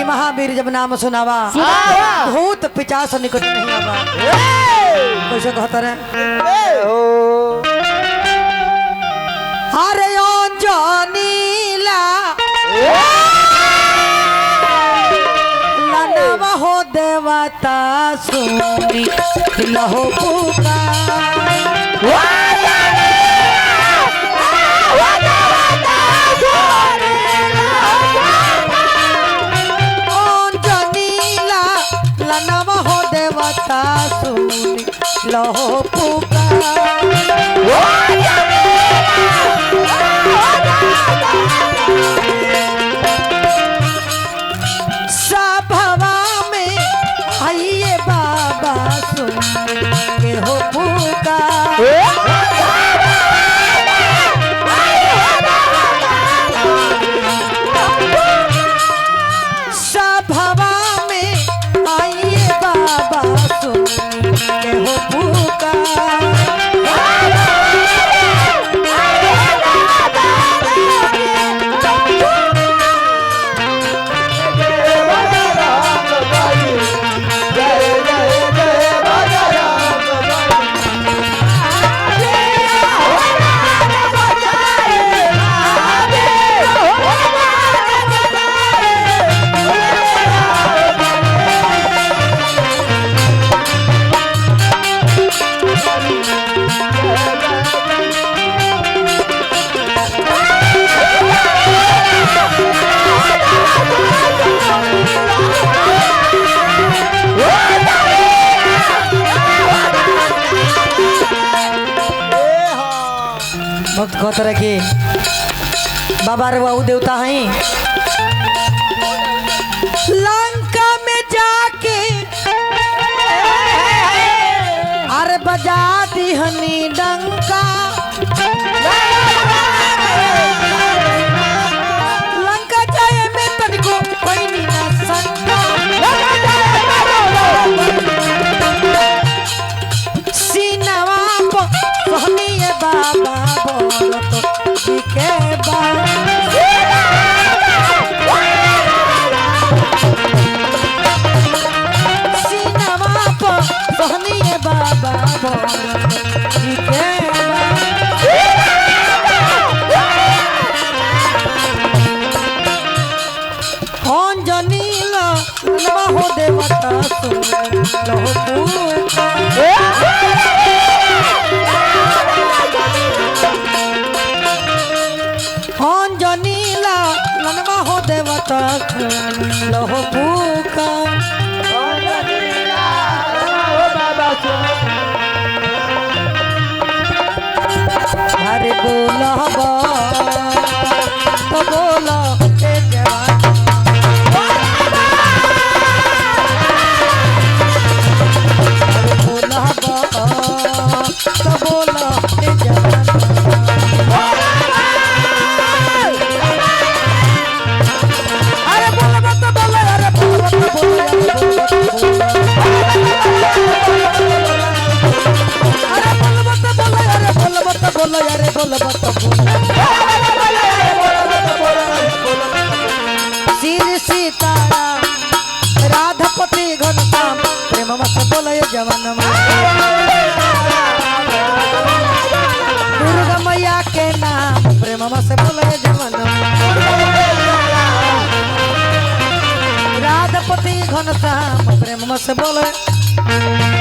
महावीर जब नाम सुनावा भूत पिचास निकट नहीं आवा। कैसे कहता रे अरे अंजनीला लनवा हो देवता सुनी लहो अंजनीला लनवा हो देवता सुनी लहो सभवा में आइए बाबा सुन के हो पुकार। सभवा में आइए बाबा सुन के हो पुकार। भक्त कहते रहे कि बाबा रे बाबू देवता हैं लंका में जाके अरे बजा दी हनी डंका। लंका जाए में तनिको कोई नहीं ना संगा। सीनवा को सोहनिए बाबा बोलो तो के सीनवा को सोहनिए बाबा बोलो तो के अंजनीला लनवा हो देवता सुन लहो अंजनीला लनवा हो देवता लहो पुकार। अरे बोला तो बोला जवान बोला तो बोला जवान श्री सीताराम राधापति घनश्याम प्रेम मत बोलय जवन दुर्गा मैया के नाम प्रेम मत बोलय जवन राधापति घनश्याम प्रेम मत बोलय